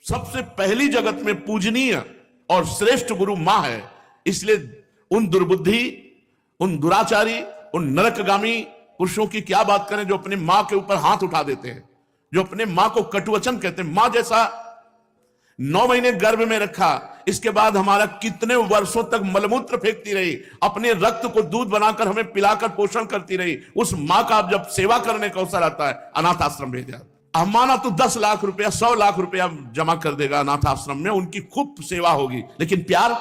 सबसे पहली जगत में पूजनीय और श्रेष्ठ गुरु मां है। इसलिए उन दुर्बुद्धि, उन दुराचारी, उन नरकगामी पुरुषों की क्या बात करें जो अपने मां के ऊपर हाथ उठा देते हैं, जो अपने मां को कटुवचन कहते हैं। मां जैसा 9 महीने गर्भ में रखा, इसके बाद हमारा कितने वर्षों तक मलमूत्र फेंकती रही, अपने रक्त को दूध बनाकर हमें पिलाकर पोषण करती रही। उस मां का जब सेवा करने का अवसर आता है, अनाथ आश्रम भेज दिया। माना तो 10 लाख रुपया, 100 लाख रुपया जमा कर देगा अनाथ आश्रम में, उनकी खूब सेवा होगी। लेकिन प्यार,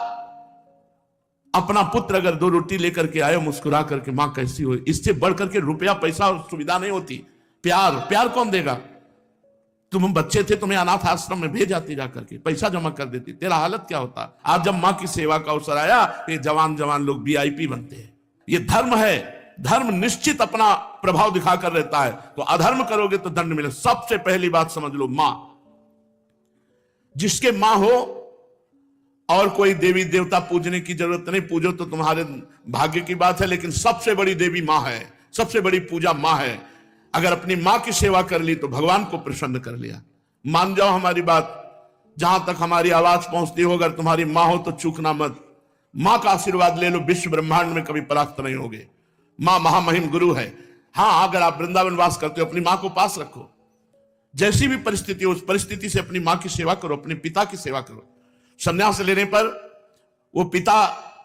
अपना पुत्र अगर 2 रोटी लेकर के आए मुस्कुरा करके, मां कैसी हो, इससे बढ़कर के रुपया पैसा और सुविधा नहीं होती। प्यार, प्यार कौन देगा? तुम बच्चे थे, तुम्हें अनाथ आश्रम में भेज जाती, जाकर के पैसा जमा कर देती, तेरा हालत क्या होता। आज जब मां की सेवा का अवसर आया, ये जवान जवान लोग VIP बनते हैं। ये धर्म है, धर्म निश्चित अपना प्रभाव दिखाकर रहता है। तो अधर्म करोगे तो दंड मिले। सबसे पहली बात समझ लो, मां, जिसके मां हो और कोई देवी देवता पूजने की जरूरत नहीं, पूजो तो तुम्हारे भाग्य की बात है, लेकिन सबसे बड़ी देवी मां है, सबसे बड़ी पूजा मां है। अगर अपनी मां की सेवा कर ली तो भगवान को प्रसन्न कर लिया। मान जाओ हमारी बात, जहां तक हमारी आवाज पहुंचती हो, अगर तुम्हारी मां हो तो चूकना मत। मां का आशीर्वाद ले लो, विश्व ब्रह्मांड में कभी परास्त नहीं होगे। मां महामहिम गुरु है। हां, अगर आप वृंदावन वास करते हो, अपनी मां को पास रखो। जैसी भी परिस्थिति हो, उस परिस्थिति से अपनी मां की सेवा करो, अपने पिता की सेवा करो। संन्यास लेने पर वो पिता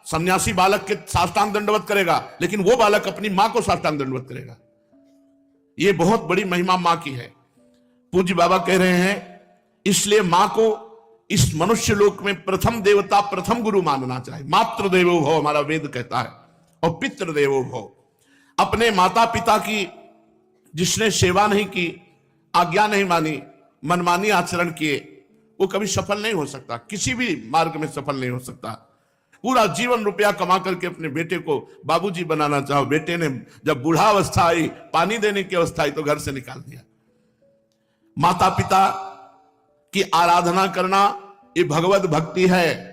सन्यासी बालक के साष्टांग दंडवत करेगा, लेकिन वो बालक अपनी मां को साष्टांग दंडवत करेगा। ये बहुत बड़ी महिमा मां की है। पूज्य बाबा कह रहे हैं, इसलिए मां को इस मनुष्य लोक में प्रथम देवता, प्रथम गुरु मानना चाहिए। मातृ देवो भव, हमारा वेद कहता है, और पितृ देवो भव। अपने माता पिता की जिसने सेवा नहीं की, आज्ञा नहीं मानी, मनमानी आचरण किए, वो कभी सफल नहीं हो सकता, किसी भी मार्ग में सफल नहीं हो सकता। पूरा जीवन रुपया कमा करके अपने बेटे को बाबूजी बनाना चाहो, बेटे ने जब बूढ़ावस्था आई, पानी देने की अवस्था आई, तो घर से निकाल दिया। माता पिता की आराधना करना ये भगवत भक्ति है।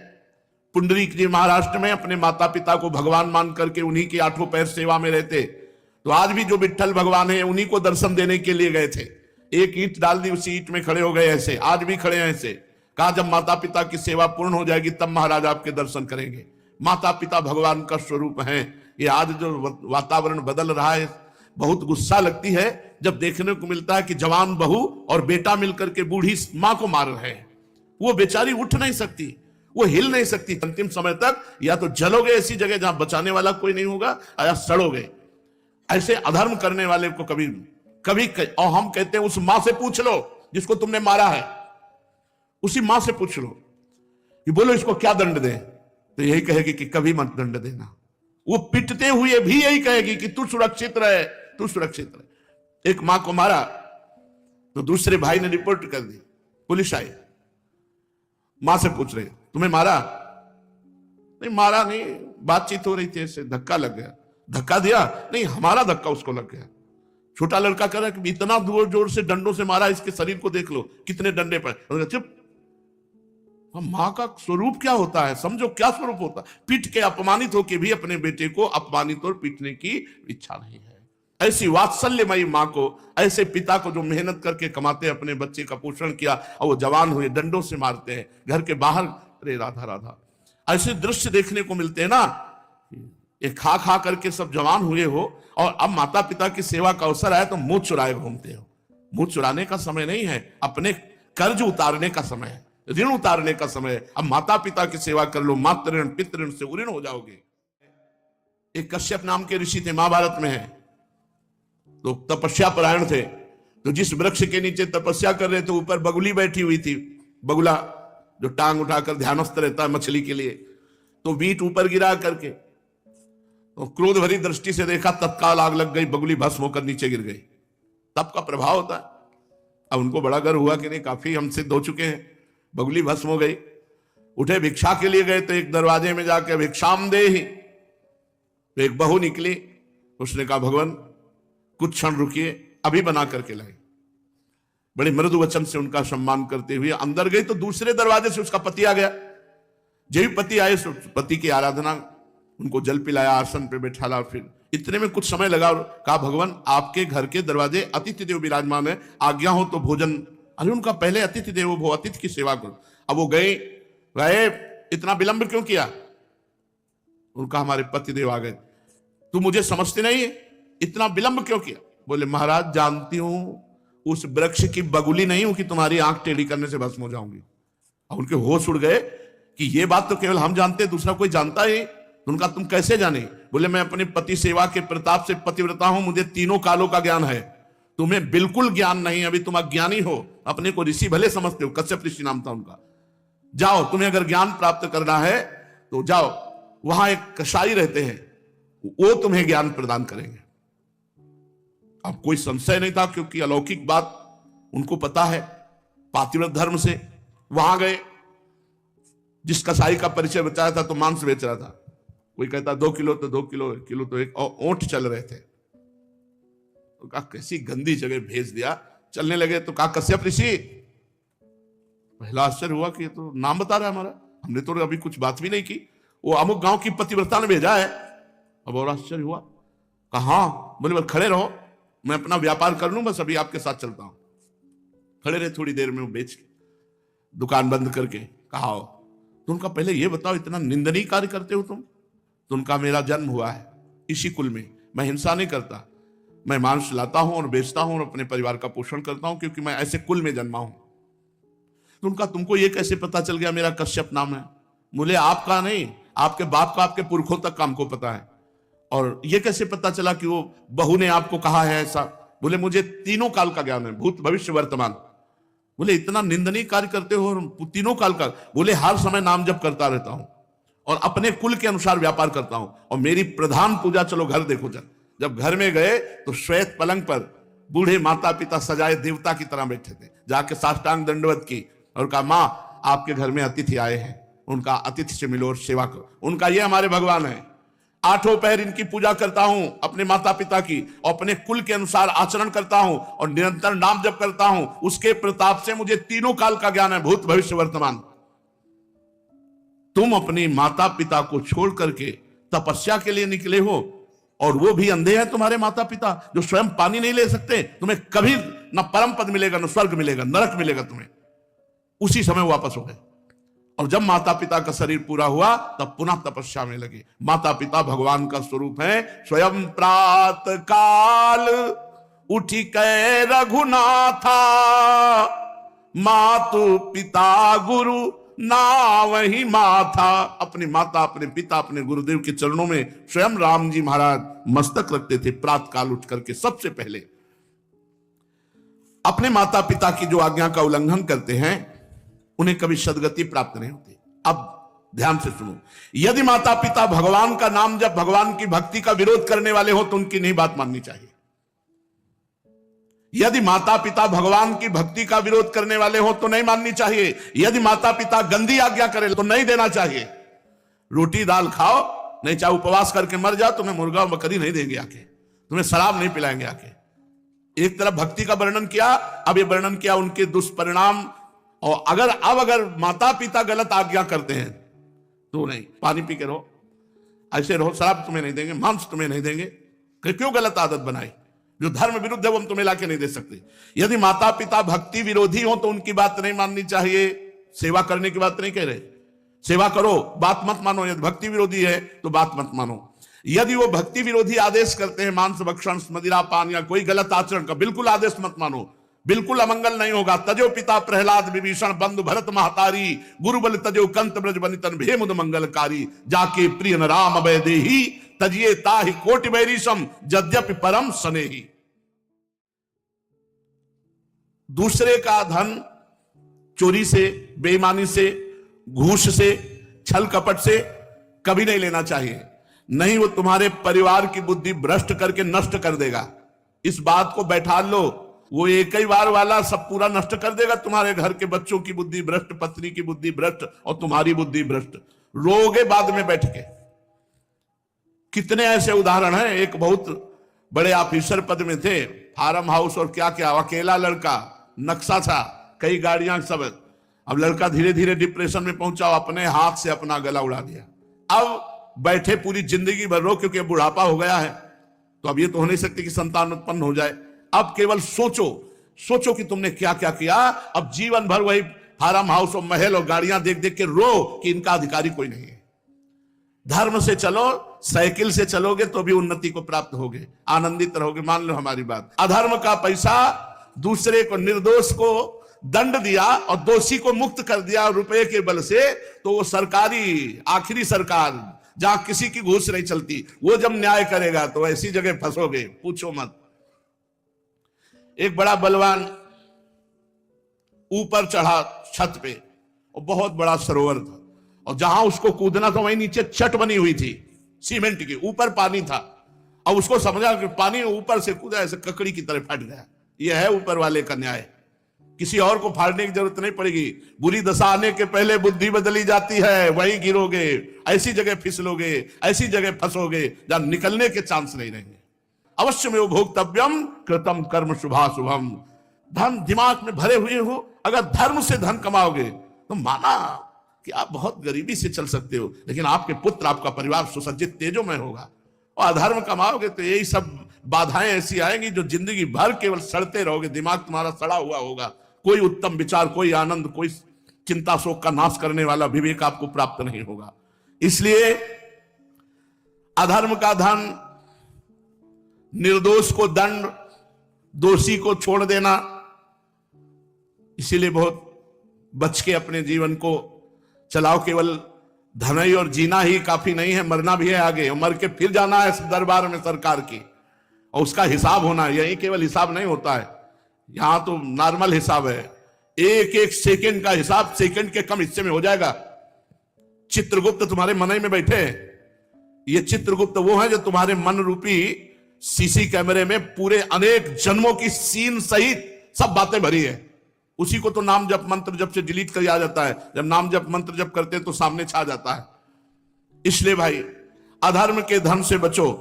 पुंडरीक जी महाराष्ट्र में अपने माता पिता को भगवान मान करके उन्हीं की 8 पैर सेवा में रहते। तो आज भी जो विट्ठल भगवान है, उन्हीं को दर्शन देने के लिए गए थे। एक ईंट डाल दी, उसी ईंट में खड़े हो गए ऐसे, आज भी खड़े हैं ऐसे। कहा जब माता पिता की सेवा पूर्ण हो जाएगी तब महाराज आपके दर्शन करेंगे। माता पिता भगवान का स्वरूप हैं। ये आज जो वातावरण बदल रहा है, बहुत गुस्सा लगती है जब देखने को मिलता है कि जवान बहू और बेटा मिलकर के बूढ़ी मां को मार रहे हैं। वो बेचारी उठ नहीं सकती, वो हिल नहीं सकती। अंतिम समय तक या तो जलोगे ऐसी जगह जहां बचाने वाला कोई नहीं होगा, या सड़ोगे। ऐसे अधर्म करने वाले को कभी कभी, और हम कहते हैं उस मां से पूछ लो जिसको तुमने मारा है, उसी मां से पूछ लो कि बोलो इसको क्या दंड दें, तो यही कहेगी कि कभी मत दंड देना। वो पिटते हुए भी यही कहेगी कि तू सुरक्षित रहे, तू सुरक्षित रहे। एक मां को मारा तो दूसरे भाई ने रिपोर्ट कर दी, पुलिस आई, मां से पूछ रहे तुम्हें मारा? नहीं मारा नहीं, बातचीत हो रही थी, ऐसे धक्का लग गया। धक्का दिया? नहीं, हमारा धक्का उसको लग गया। छोटा लड़का कह रहा है कि इतना जोर जोर से डंडों से मारा, इसके शरीर को देख लो कितने डंडे पर। चुप। मां का स्वरूप क्या होता है, समझो क्या स्वरूप होता है। पीट के अपमानित होकर भी अपने बेटे को अपमानित और पीटने की इच्छा नहीं है। ऐसी वात्सल्यमयी मां को, ऐसे पिता को जो मेहनत करके कमाते अपने बच्चे का पोषण किया और वो जवान हुए, डंडों से मारते हैं घर के बाहर। अरे राधा राधा, ऐसे दृश्य देखने को मिलते हैं ना। ये खा खा करके सब जवान हुए हो और अब माता पिता की सेवा का अवसर आया तो मुंह चुराए घूमते हो। मुंह चुराने का समय नहीं है, अपने कर्ज उतारने का समय है, ऋण उतारने का समय है। अब माता पिता की सेवा कर लो, मातृ ऋण पितृ ऋण से उऋण हो जाओगे। एक कश्यप नाम के ऋषि थे, महाभारत में है। तो तपस्या परायण थे। तो जिस वृक्ष के नीचे तपस्या कर रहे थे, ऊपर बगुली बैठी हुई थी। बगुला जो टांग उठाकर ध्यानस्थ रहता है मछली के लिए, तो बीट ऊपर गिरा करके तो क्रोध भरी दृष्टि से देखा, तत्काल आग लग गई, बगुली भस्म होकर नीचे गिर गई। तप का प्रभाव होता है। अब उनको बड़ा गर्व हुआ कि नहीं, काफी हम सिद्ध हो चुके हैं। बगुली भस्म हो गई। उठे भिक्षा के लिए गए तो एक दरवाजे में जाके भिक्षाम दे ही, तो एक बहू निकली। उसने कहा भगवान कुछ क्षण रुकिए, अभी बना करके लाई। बड़े मृदु वचन से उनका सम्मान करते हुए अंदर गई तो दूसरे दरवाजे से उसका पति आ गया। जब भी पति आए, पति की आराधना, उनको जल पिलाया, आसन पे बैठाला। फिर इतने में कुछ समय लगा और कहा भगवान आपके घर के दरवाजे अतिथि देव विराजमान है, आज्ञा हो तो भोजन अरे उनका पहले अतिथि देवो भव, अतिथि की सेवा करो। अब वो गए, इतना विलंब क्यों किया? उनका हमारे पति देव आ गए, तू मुझे समझते नहीं है, इतना विलंब क्यों किया? बोले महाराज जानती हूं उस वृक्ष की बगुली नहीं हूं कि तुम्हारी आंख टेढ़ी करने से भस्म हो जाऊंगी। और उनके होश उड़ गए कि ये बात तो केवल हम जानते हैं, दूसरा कोई जानता ही। उनका तुम कैसे जाने? बोले मैं अपने पति सेवा के प्रताप से पतिव्रता हूं, मुझे तीनों कालों का ज्ञान है, तुम्हें बिल्कुल ज्ञान नहीं, अभी तुम अज्ञानी हो, अपने को ऋषि भले समझते हो। कश्यप ऋषि नाम था उनका। जाओ, तुम्हें अगर ज्ञान प्राप्त करना है तो जाओ, वहां एक कसाई रहते हैं, वो तुम्हें ज्ञान प्रदान करेंगे। अब कोई संशय नहीं था, क्योंकि अलौकिक बात उनको पता है, पातिव्रत धर्म से। वहां गए, जिस कसाई का परिचय बताया था तो मांस बेच रहा था, कोई कहता 2 किलो तो 2 किलो, किलो तो 1, और ऊंट चल रहे थे। तो कहा कैसी गंदी जगह भेज दिया। चलने लगे तो कहा कश्यप ऋषि, पहला आश्चर्य हुआ कि ये तो नाम बता रहा है हमारा, हमने तो अभी कुछ बात भी नहीं की, वो अमुक गांव की पतिव्रता ने भेजा है। अब और आश्चर्य हुआ। कहा हाँ। बोले बस खड़े रहो, मैं अपना व्यापार कर लूं, बस अभी आपके साथ चलता हूं। खड़े रहे, थोड़ी देर में वो बेच के दुकान बंद करके कहा तो उनका पहले ये बताओ इतना निंदनीय कार्य करते हो तुम? तो उनका मेरा जन्म हुआ है इसी कुल में, मैं हिंसा नहीं करता, मैं मांस लाता हूं और बेचता हूं और अपने परिवार का पोषण करता हूं, क्योंकि मैं ऐसे कुल में जन्मा हूं। तो उनका तुमको ये कैसे पता चल गया मेरा कश्यप नाम है? बोले आपका नहीं, आपके बाप का, आपके पुरखों तक का हमको पता है। और ये कैसे पता चला कि वो बहू ने आपको कहा है ऐसा? बोले मुझे तीनों काल का ज्ञान है, भूत भविष्य वर्तमान। बोले इतना निंदनीय कार्य करते हो और तीनों काल का? बोले हर समय नाम जप करता रहता हूं और अपने कुल के अनुसार व्यापार करता हूं, और मेरी प्रधान पूजा, चलो घर देखो। जब घर में गए तो श्वेत पलंग पर बूढ़े माता पिता सजाए देवता की तरह बैठे थे, जाके साष्टांग दंडवत की और कहा मां आपके घर में अतिथि आए हैं, उनका अतिथि से मिलो और सेवा करो। उनका ये हमारे भगवान है, 8 पहर इनकी पूजा करता हूं, अपने माता पिता की, और अपने कुल के अनुसार आचरण करता हूं और निरंतर नाम जप करता हूं। उसके प्रताप से मुझे तीनों काल का ज्ञान है, भूत भविष्य वर्तमान। तुम अपने माता पिता को छोड़ करके तपस्या के लिए निकले हो, और वो भी अंधे हैं तुम्हारे माता पिता, जो स्वयं पानी नहीं ले सकते। तुम्हें कभी न परम पद मिलेगा, न स्वर्ग मिलेगा, नरक मिलेगा तुम्हें। उसी समय वापस हो गए, और जब माता पिता का शरीर पूरा हुआ तब पुनः तपस्या में लगे। माता पिता भगवान का स्वरूप है। स्वयं प्रात काल उठी कै रघुनाथा, मातु पिता गुरु ना वही माथा। अपने माता, अपने पिता, अपने गुरुदेव के चरणों में स्वयं राम जी महाराज मस्तक रखते थे प्रात काल उठ करके। सबसे पहले अपने माता पिता की जो आज्ञा का उल्लंघन करते हैं उन्हें कभी सदगति प्राप्त नहीं होती। अब ध्यान से सुनो, यदि माता पिता भगवान का नाम जब भगवान की भक्ति का विरोध करने वाले हो तो उनकी नहीं बात माननी चाहिए। यदि माता पिता भगवान की भक्ति का विरोध करने वाले हो तो नहीं माननी चाहिए। यदि माता पिता गंदी आज्ञा करे तो नहीं देना चाहिए। रोटी दाल खाओ, नहीं चाहे उपवास करके मर जाओ, तुम्हें मुर्गा और बकरी नहीं देंगे आके, तुम्हें शराब नहीं पिलाएंगे आके। एक तरफ भक्ति का वर्णन किया, अब ये वर्णन किया उनके दुष्परिणाम। और अगर माता पिता गलत आज्ञा करते हैं तो नहीं, पानी पी के रहो, ऐसे रहो, शराब तुम्हें नहीं देंगे, मांस तुम्हें नहीं देंगे। क्यों गलत आदत बनाई? जो धर्म विरुद्ध है वो हम तुम्हें लाके नहीं दे सकते। यदि माता पिता भक्ति विरोधी हो तो उनकी बात नहीं माननी चाहिए। सेवा करने की बात नहीं कह रहे, सेवा करो, बात मत मानो। यदि भक्ति विरोधी है तो बात मत मानो। यदि वो भक्ति विरोधी आदेश करते हैं, मांस भक्षण, मदिरा पान या कोई गलत आचरण का, बिल्कुल आदेश मत मानो, बिल्कुल अमंगल नहीं होगा। तजो पिता प्रहलाद विभीषण, बंधु भरत महतारी, गुरुबल तजो कंत ब्रज बनितन भेमुद मंगलकारी, जाके प्रिय न राम अभय देही, तजिए ताहि कोटि बैरीसम, यद्यपि परम स्नेही। दूसरे का धन चोरी से, बेईमानी से, घूस से, छल कपट से कभी नहीं लेना चाहिए। नहीं, वो तुम्हारे परिवार की बुद्धि भ्रष्ट करके नष्ट कर देगा। इस बात को बैठा लो, वो एक ही बार वाला सब पूरा नष्ट कर देगा। तुम्हारे घर के बच्चों की बुद्धि भ्रष्ट, पत्नी की बुद्धि भ्रष्ट और तुम्हारी बुद्धि भ्रष्ट। रोगे बाद में बैठ के। कितने ऐसे उदाहरण हैं। एक बहुत बड़े ऑफिसर पद में थे, फार्म हाउस और क्या क्या, अकेला लड़का, नक्शा था, कई गाड़ियां, सब। अब लड़का धीरे धीरे डिप्रेशन में पहुंचा, अपने हाथ से अपना गला उड़ा दिया। अब बैठे पूरी जिंदगी भर रो, क्योंकि बुढ़ापा हो गया है, तो अब ये तो हो नहीं सकती कि संतान उत्पन्न हो जाए। अब केवल सोचो, सोचो कि तुमने क्या क्या किया। अब जीवन भर वही फार्म हाउस और महल और गाड़ियां देख देख के रो कि इनका अधिकारी कोई नहीं है। धर्म से चलो, साइकिल से चलोगे तो भी उन्नति को प्राप्त होगे, आनंदित रहोगे। मान लो हमारी बात। अधर्म का पैसा दूसरे को, निर्दोष को दंड दिया और दोषी को मुक्त कर दिया रुपए के बल से, तो वो सरकारी, आखिरी सरकार जहां किसी की घूस नहीं चलती, वो जब न्याय करेगा तो ऐसी जगह फंसोगे, पूछो मत। एक बड़ा बलवान ऊपर चढ़ा छत पे, और बहुत बड़ा सरोवर था, और जहां उसको कूदना था वहीं नीचे चट बनी हुई थी सीमेंट की, ऊपर पानी था। अब उसको समझा कि पानी ऊपर से कूदा, ऐसे ककड़ी की तरह फट गया। यह है ऊपर वाले का न्याय, किसी और को फाड़ने की जरूरत नहीं पड़ेगी। बुरी दशा आने के पहले बुद्धि बदली जाती है, वहीं गिरोगे, ऐसी जगह फिसलोगे, ऐसी जगह फंसोगे जहां निकलने के चांस नहीं रहेंगे। अवश्य में भोक्तव्यम कृतम कर्म शुभाशुभम। धन दिमाग में भरे हुए हो, अगर धर्म से धन कमाओगे तो माना कि आप बहुत गरीबी से चल सकते हो, लेकिन आपके पुत्र, आपका परिवार सुसज्जित तेजोमय होगा। और अधर्म कमाओगे तो यही सब बाधाएं ऐसी आएंगी जो जिंदगी भर केवल सड़ते रहोगे, दिमाग तुम्हारा सड़ा हुआ होगा, कोई उत्तम विचार, कोई आनंद, कोई चिंता शोक का नाश करने वाला विवेक आपको प्राप्त नहीं होगा। इसलिए अधर्म का धन, निर्दोष को दंड, दोषी को छोड़ देना, इसीलिए बहुत बच के अपने जीवन को चलाओ। केवल धन ही और जीना ही काफी नहीं है, मरना भी है आगे, और मर के फिर जाना है दरबार में सरकार की, और उसका हिसाब होना है। यही केवल हिसाब नहीं होता है, यहां तो नॉर्मल हिसाब है। एक एक सेकंड का हिसाब सेकंड के कम हिस्से में हो जाएगा। चित्रगुप्त तुम्हारे मन में बैठे हैं। ये चित्रगुप्त वो है जो तुम्हारे मन रूपी सीसी कैमरे में पूरे अनेक जन्मों की सीन सहित सब बातें भरी है। उसी को तो नाम जप मंत्र जप से डिलीट कर आ जाता है। जब नाम जप मंत्र जप करते हैं तो सामने छा जाता है। इसलिए भाई, अधर्म के धन से बचो,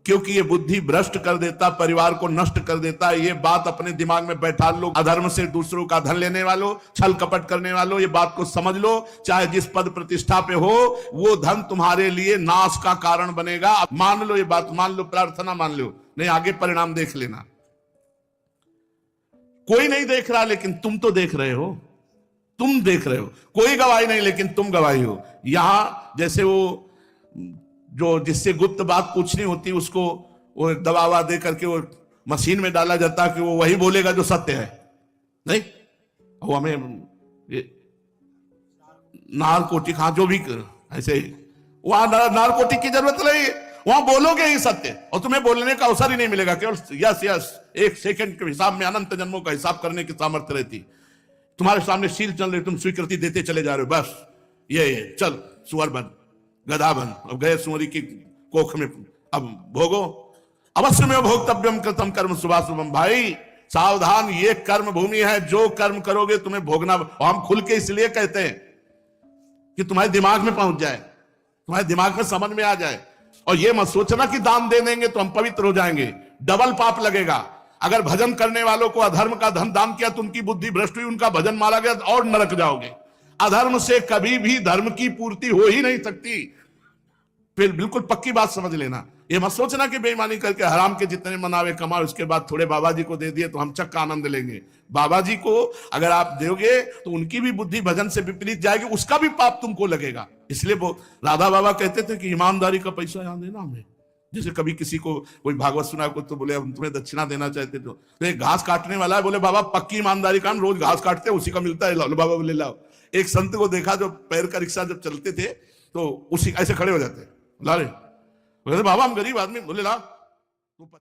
क्योंकि ये बुद्धि भ्रष्ट कर देता, परिवार को नष्ट कर देता है। ये बात अपने दिमाग में बैठा लो। अधर्म से दूसरों का धन लेने वालों, छल कपट करने वालों, ये बात को समझ लो। चाहे जिस पद प्रतिष्ठा पे हो, वो धन तुम्हारे लिए नाश का कारण बनेगा। मान लो ये बात, मान लो, प्रार्थना मान लो, नहीं आगे परिणाम देख लेना। कोई नहीं देख रहा, लेकिन तुम तो देख रहे हो, तुम देख रहे हो। कोई गवाही नहीं, लेकिन तुम गवाही हो। यहां जैसे वो जो जिससे गुप्त बात पूछनी होती, उसको वो दबावा दे करके वो मशीन में डाला जाता कि वो वही बोलेगा जो सत्य है। नहीं, वो हमें नारकोटिक, हाँ जो भी ऐसे ही, वहां नारकोटिक की जरूरत नहीं, वहां बोलोगे ही सत्य, और तुम्हें बोलने का अवसर ही नहीं मिलेगा। केवल यस यस, एक सेकंड के हिसाब में अनंत जन्मों का हिसाब करने की सामर्थ्य रहती। तुम्हारे सामने शील चल रही, तुम स्वीकृति देते चले जा रहे हो। बस ये चल सुअर बन, गधा बन, अब गए सुअरी की कोख में, अब भोगो। अवश्य में भोक्तव्यम कृतम कर्म शुभाशुभम। भाई सावधान, ये कर्म भूमि है, जो कर्म करोगे तुम्हें भोगना। और हम खुल के इसलिए कहते हैं कि तुम्हारे दिमाग में पहुंच जाए, तुम्हारे दिमाग में समझ में आ जाए। और ये मत सोचना कि दान दे देंगे तो हम पवित्र हो जाएंगे, डबल पाप लगेगा। अगर भजन करने वालों को अधर्म का धन दान किया तो उनकी बुद्धि भ्रष्ट हुई, उनका भजन मारा गया और नरक जाओगे। अधर्म से कभी भी धर्म की पूर्ति हो ही नहीं सकती। फिर बिल्कुल पक्की बात समझ लेना। ये मत सोचना कि बेईमानी करके हराम के जितने मनावे कमाओ, उसके बाद थोड़े बाबा जी को दे दिए तो हम चक्क आनंद लेंगे। बाबा जी को अगर आप दोगे तो उनकी भी बुद्धि भजन से विपरीत जाएगी, उसका भी पाप तुमको लगेगा। इसलिए वो राधा बाबा कहते थे कि ईमानदारी का पैसा यहां देना हमें। जैसे कभी किसी को कोई भागवत सुना को तो बोले हम तुम्हें दक्षिणा देना चाहते, तो एक घास काटने वाला है, बोले बाबा पक्की ईमानदारी का, हम रोज घास काटते हैं, उसी का मिलता है, लो बाबा बोले लाओ। एक संत को देखा जो पैर का रिक्शा जब चलते थे तो उसी ऐसे खड़े हो जाते, ला रे, बोले बाबा हम गरीब आदमी, बोले ला।